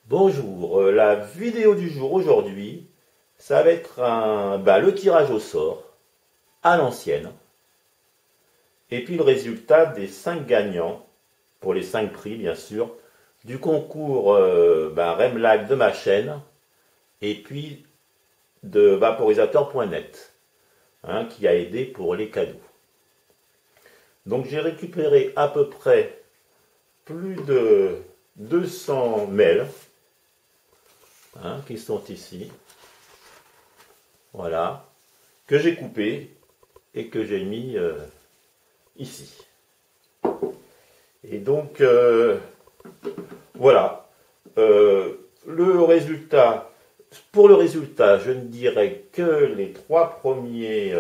Bonjour, la vidéo du jour aujourd'hui, ça va être le tirage au sort à l'ancienne et puis le résultat des 5 gagnants, pour les 5 prix bien sûr, du concours Remlag de ma chaîne et puis de vaporisateur.net qui a aidé pour les cadeaux. Donc j'ai récupéré à peu près plus de 200 mails qui sont ici, voilà, que j'ai coupé et que j'ai mis ici. Et donc voilà, le résultat, pour le résultat, je ne dirais que les 3 premiers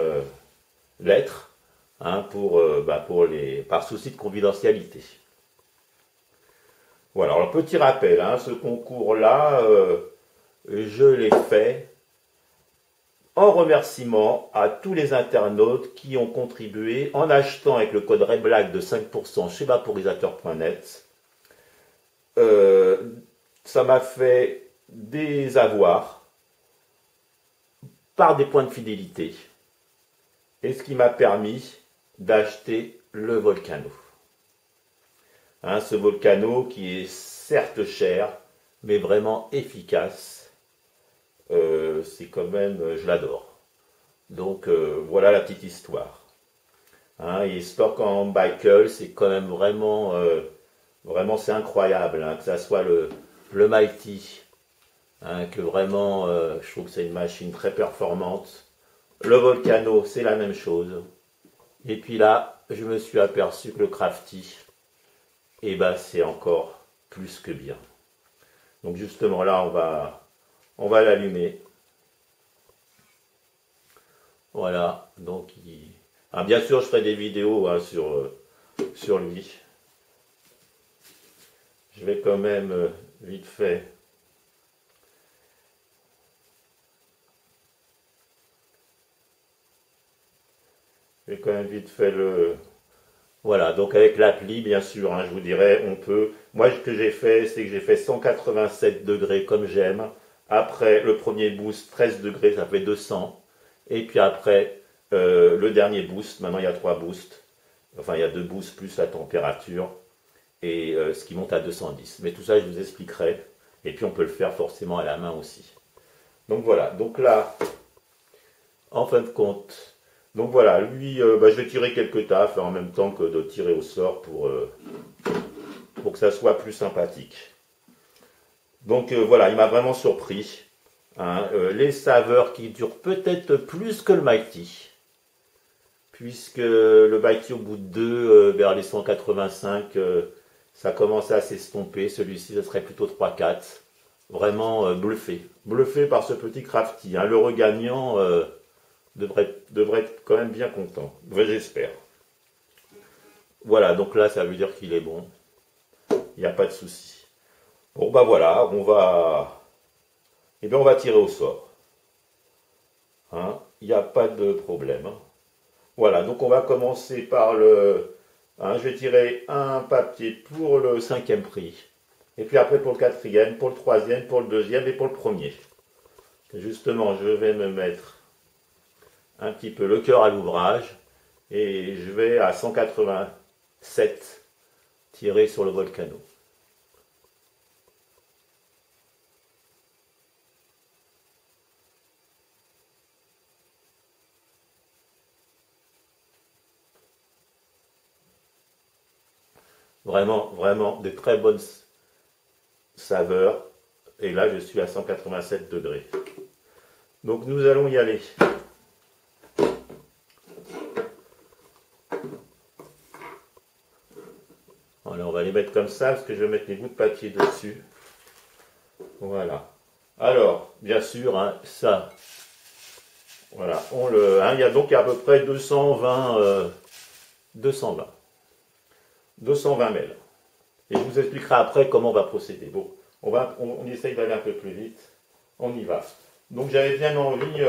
lettres par souci de confidentialité. Voilà, alors petit rappel, ce concours-là, je l'ai fait en remerciement à tous les internautes qui ont contribué en achetant avec le code REBLAG de 5% chez vaporisateur.net. Ça m'a fait des avoirs par des points de fidélité et ce qui m'a permis d'acheter le Volcano. Ce Volcano qui est certes cher mais vraiment efficace. C'est quand même, je l'adore. Donc voilà la petite histoire. Il stock en Bickel, c'est quand même vraiment, c'est incroyable, que ça soit le Mighty, que vraiment, je trouve que c'est une machine très performante. Le Volcano, c'est la même chose. Et puis là, je me suis aperçu que le Crafty, c'est encore plus que bien. Donc justement là, on va l'allumer. Voilà, donc bien sûr je ferai des vidéos sur lui. Je vais quand même vite fait le... Voilà, donc avec l'appli bien sûr, je vous dirais, on peut... Moi ce que j'ai fait, c'est que j'ai fait 187 degrés comme j'aime. Après le premier boost, 13 degrés, ça fait 200. Et puis après, le dernier boost, maintenant il y a 3 boosts. Enfin, il y a 2 boosts plus la température. Et ce qui monte à 210. Mais tout ça, je vous expliquerai. Et puis on peut le faire forcément à la main aussi. Donc voilà, donc là, en fin de compte... Donc voilà, lui, je vais tirer quelques taffes en même temps que de tirer au sort pour que ça soit plus sympathique. Donc voilà, il m'a vraiment surpris. Les saveurs qui durent peut-être plus que le Mighty. Puisque le Mighty au bout de 2, vers les 185, ça commence à s'estomper. Celui-ci, ce serait plutôt 3-4. Vraiment bluffé. Bluffé par ce petit Crafty. Le regagnant devrait être quand même bien content. J'espère. Voilà, donc là, ça veut dire qu'il est bon. Il n'y a pas de souci. Bon, voilà, on va tirer au sort. Il n'y a pas de problème. Voilà, donc on va commencer par le... je vais tirer un papier pour le 5e prix. Et puis après pour le 4e, pour le 3e, pour le 2e et pour le 1er. Justement, je vais me mettre un petit peu le cœur à l'ouvrage. Et je vais à 187 tirer sur le Volcano. Vraiment de très bonnes saveurs. Et là, je suis à 187 degrés. Donc, nous allons y aller. Alors, on va les mettre comme ça, parce que je vais mettre les bouts de papier dessus. Voilà. Alors, bien sûr, ça. Voilà, il y a donc à peu près 220 mails. Et je vous expliquerai après comment on va procéder. Bon, on essaye d'aller un peu plus vite. On y va. Donc j'avais bien envie,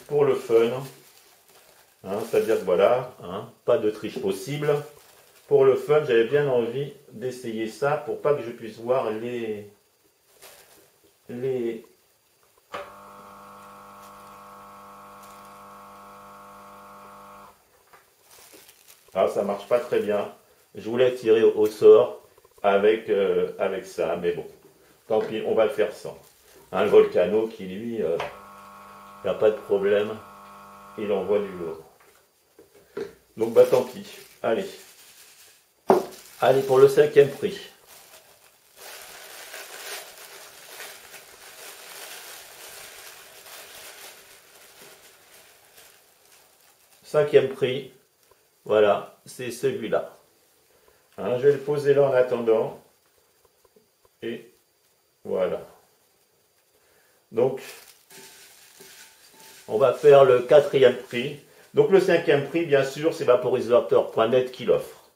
pour le fun, c'est-à-dire que voilà, pas de triche possible. Pour le fun, j'avais bien envie d'essayer ça pour pas que je puisse voir les les... Ah, ça marche pas très bien. Je voulais tirer au sort avec, avec ça, mais bon, tant pis, on va le faire sans. Un Volcano qui, lui, il n'y a pas de problème, il envoie du lourd. Donc, bah tant pis. Allez. Allez pour le 5e prix. Cinquième prix. Voilà, c'est celui-là. Hein, je vais le poser là en attendant. Et voilà. Donc, on va faire le 4e prix. Donc, le 5e prix, bien sûr, c'est vaporisateur.net qui l'offre.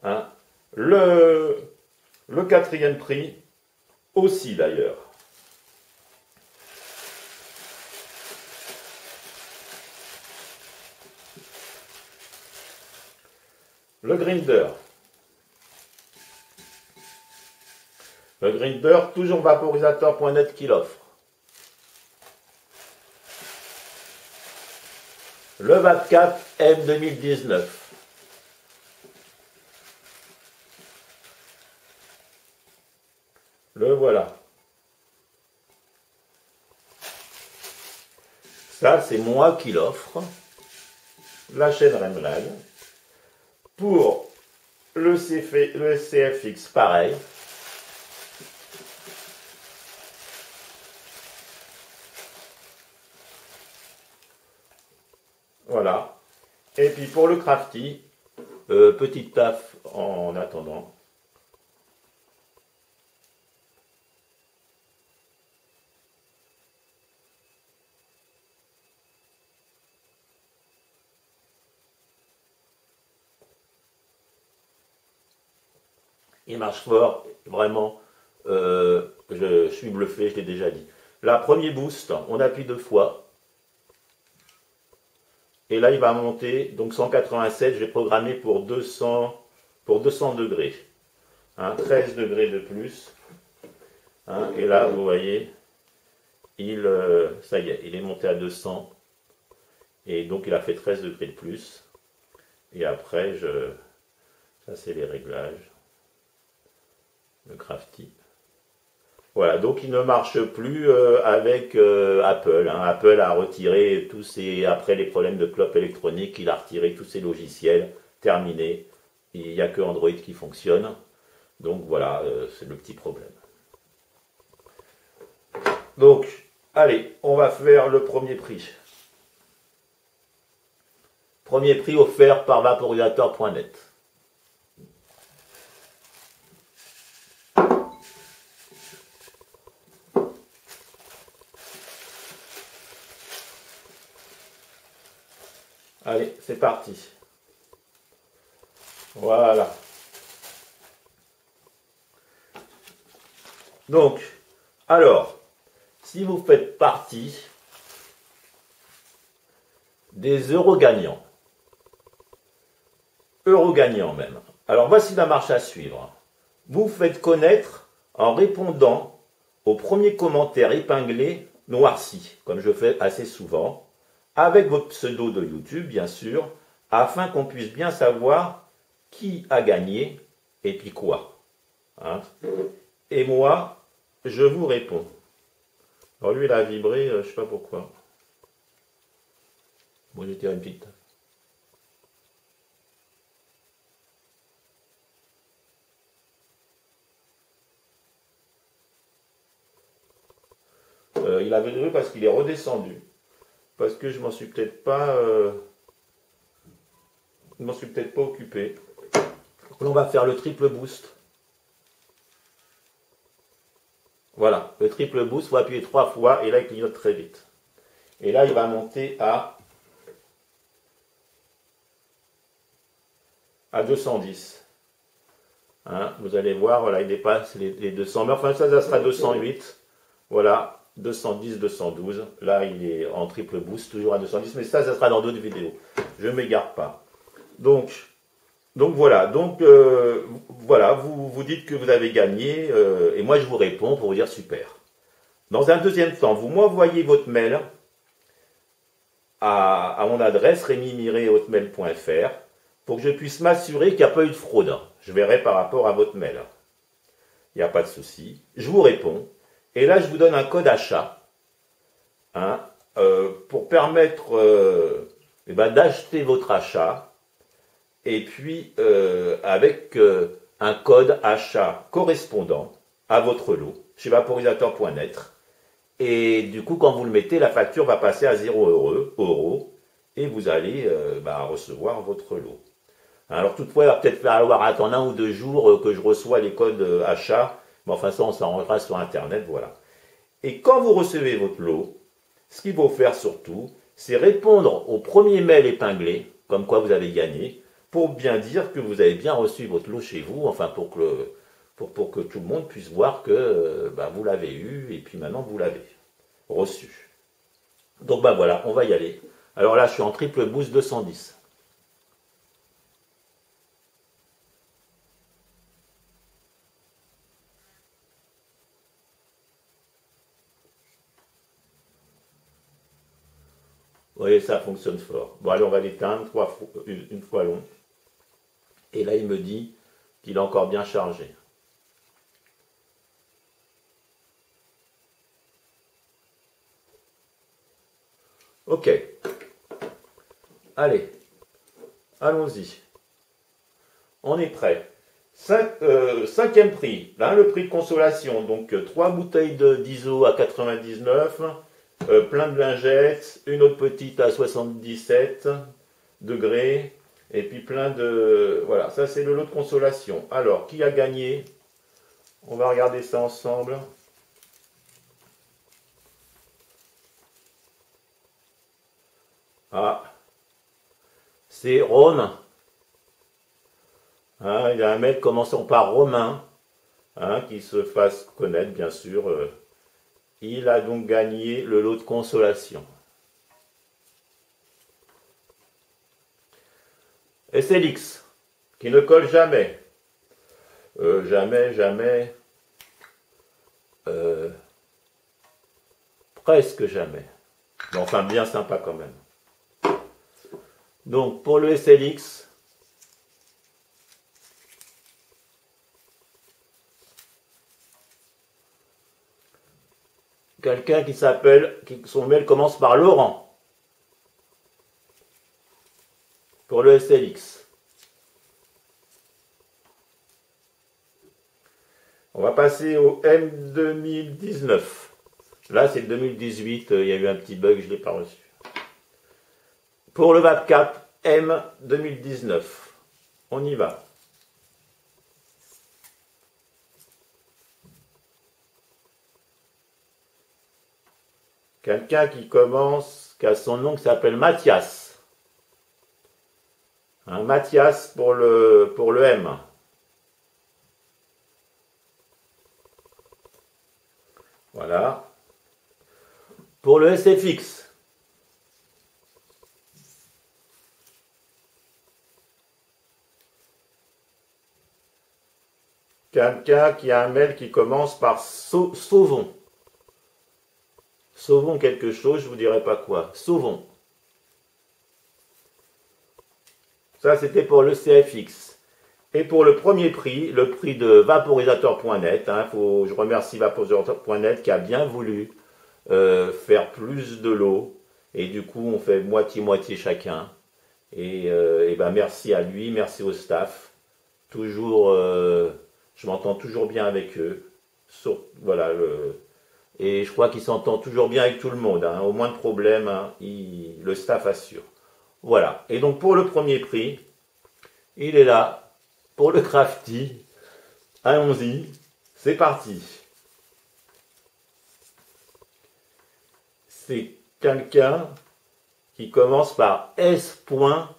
Hein. Le 4e prix, aussi d'ailleurs. Le Grinder. Le Grinder, toujours vaporisateur.net qui l'offre. Le VapCap M 2019. Le voilà. Ça, c'est moi qui l'offre. La chaîne Remlag. Pour le CFX, pareil. Voilà. Et puis pour le Crafty, petite taf en attendant. Il marche fort, vraiment. Je suis bluffé, je l'ai déjà dit. Là, premier boost, on appuie 2 fois. Et là, il va monter, donc 187, j'ai programmé pour 200 degrés. Hein, 13 degrés de plus. Hein, et là, vous voyez, ça y est, il est monté à 200. Et donc, il a fait 13 degrés de plus. Et après, ça c'est les réglages. Le Crafty. Voilà, donc il ne marche plus avec Apple. Hein. Apple a retiré tous ses, après les problèmes de clope électronique, il a retiré tous ses logiciels, terminé. Il n'y a que Android qui fonctionne. Donc voilà, c'est le petit problème. Donc, allez, on va faire le premier prix. Premier prix offert par vaporisateur.net. Allez, c'est parti. Voilà. Donc, alors, si vous faites partie des euros gagnants même. Alors, voici la marche à suivre. Vous faites connaître en répondant au premier commentaire épinglé noirci, comme je fais assez souvent, avec votre pseudo de YouTube, bien sûr, afin qu'on puisse bien savoir qui a gagné et puis quoi. Hein. Et moi, je vous réponds. Alors lui, il a vibré, je ne sais pas pourquoi. Bon, j'ai tiré une petite. Il a vibré parce qu'il est redescendu. Parce que je m'en suis peut-être pas... je m'en suis peut-être pas occupé. Donc, on va faire le triple boost. Voilà, le triple boost, il faut appuyer 3 fois et là il clignote très vite. Et là il va monter à 210. Hein, vous allez voir, voilà, il dépasse les 200. Mais enfin ça sera 208. Voilà, 210, 212. Là il est en triple boost, toujours à 210. Mais ça sera dans d'autres vidéos. Je ne m'égare pas. Donc voilà, voilà, vous dites que vous avez gagné, et moi je vous réponds pour vous dire super. Dans un deuxième temps, vous m'envoyez votre mail à mon adresse remy-hotmail.fr pour que je puisse m'assurer qu'il n'y a pas eu de fraude. Je verrai par rapport à votre mail. Il n'y a pas de souci. Je vous réponds. Et là, je vous donne un code achat, hein, pour permettre d'acheter votre achat. Et puis, avec un code achat correspondant à votre lot chez vaporisateur.net. Et du coup, quand vous le mettez, la facture va passer à 0 € et vous allez recevoir votre lot. Alors toutefois, il va peut-être falloir attendre 1 ou 2 jours que je reçois les codes achats. Mais enfin, ça, on s'arrangera sur Internet, voilà. Et quand vous recevez votre lot, ce qu'il faut faire surtout, c'est répondre au premier mail épinglé, comme quoi vous avez gagné, pour bien dire que vous avez bien reçu votre lot chez vous, enfin pour que tout le monde puisse voir que vous l'avez eu et puis maintenant vous l'avez reçu. Donc voilà, on va y aller. Alors là, je suis en triple boost 210. Vous voyez, ça fonctionne fort. Bon, allez, on va l'éteindre une fois long. Et là, il me dit qu'il est encore bien chargé. Ok. Allez. Allons-y. On est prêt. Cinquième prix. Là, le prix de consolation. Donc, 3 bouteilles d'ISO à 99. Plein de lingettes, une autre petite à 77 degrés, et puis plein de... Voilà, ça c'est le lot de consolation. Alors, qui a gagné? On va regarder ça ensemble. Ah, c'est Rhône. Hein, il y a un mec commençant par Romain, hein, qui se fasse connaître, bien sûr. Il a donc gagné le lot de consolation. SLX, qui ne colle jamais. Jamais. Presque jamais. Mais enfin, bien sympa quand même. Donc, pour le SLX, quelqu'un qui s'appelle, son mail commence par Laurent. Pour le SLX. On va passer au M2019. Là, c'est le 2018. Il y a eu un petit bug, je ne l'ai pas reçu. Pour le VapCap M2019. On y va. Quelqu'un qui a son nom qui s'appelle Mathias. Un Mathias pour le M. Voilà. Pour le SFX. Quelqu'un qui a un mail qui commence par Sauvon. Sauvons quelque chose, je ne vous dirai pas quoi. Sauvons. Ça, c'était pour le CFX. Et pour le premier prix, le prix de vaporisateur.net, hein, je remercie vaporisateur.net qui a bien voulu faire plus de lots. Et du coup, on fait moitié-moitié chacun. Et merci à lui, merci au staff. Toujours, je m'entends toujours bien avec eux. Voilà, et je crois qu'il s'entend toujours bien avec tout le monde. Hein. Au moins de problèmes, hein, le staff assure. Voilà. Et donc pour le premier prix, il est là. Pour le crafty, allons-y. C'est parti. C'est quelqu'un qui commence par S.Mar,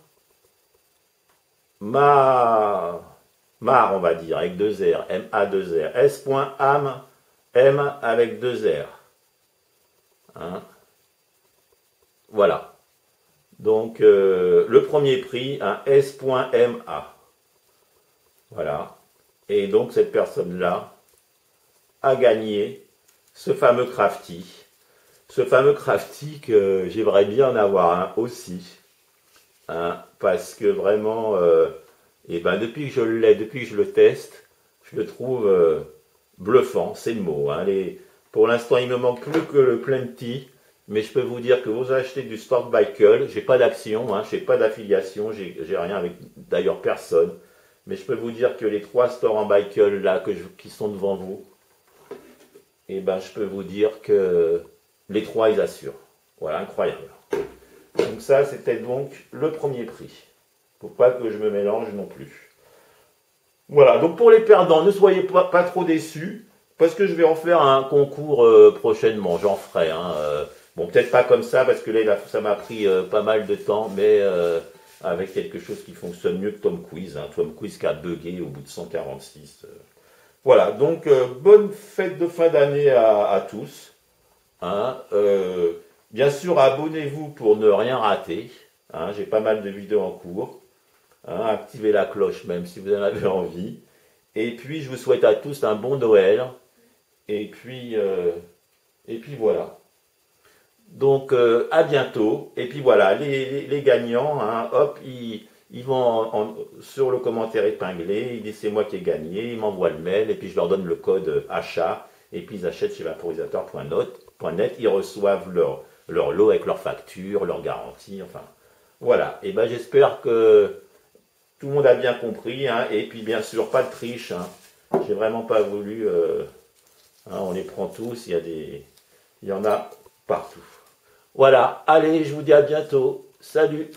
on va dire, avec 2 R. M-A-2-R. S.Am. M avec 2 R. Hein. Voilà. Donc, le premier prix, un S.MA. Voilà. Et donc, cette personne-là a gagné ce fameux crafty. Ce fameux crafty que j'aimerais bien en avoir un aussi. Hein, parce que vraiment, et ben depuis que je l'ai, depuis que je le teste, je le trouve bluffant, c'est le mot. Hein. Pour l'instant, il me manque plus que le Plenty, mais je peux vous dire que vous achetez du Sport Bicycle, j'ai pas d'action, hein, j'ai pas d'affiliation, j'ai rien avec d'ailleurs personne, mais je peux vous dire que les 3 stores en Bicycle là qui sont devant vous, et ben je peux vous dire que les 3 ils assurent. Voilà, incroyable. Donc ça, c'était donc le premier prix. Faut pas que je me mélange non plus. Voilà, donc pour les perdants, ne soyez pas trop déçus, parce que je vais en faire un concours prochainement, j'en ferai. Hein, bon, peut-être pas comme ça, parce que là, ça m'a pris pas mal de temps, mais avec quelque chose qui fonctionne mieux que Tom Quiz. Hein, Tom Quiz qui a bugué au bout de 146. Voilà, donc bonne fête de fin d'année à tous. Hein, bien sûr, abonnez-vous pour ne rien rater. Hein, j'ai pas mal de vidéos en cours. Hein, activez la cloche même si vous en avez envie. Et puis, je vous souhaite à tous un bon Noël. Et puis voilà. Donc, à bientôt. Et puis voilà, les gagnants, hein, hop, ils vont sur le commentaire épinglé, ils disent c'est moi qui ai gagné, ils m'envoient le mail, et puis je leur donne le code achat, et puis ils achètent chez vaporisateur.net, ils reçoivent leur lot avec leur facture, leur garantie, enfin. Voilà. Et ben j'espère que tout le monde a bien compris, hein, et puis bien sûr, pas de triche. Hein. J'ai vraiment pas voulu. Hein, on les prend tous, il y en a partout. Voilà, allez, je vous dis à bientôt. Salut!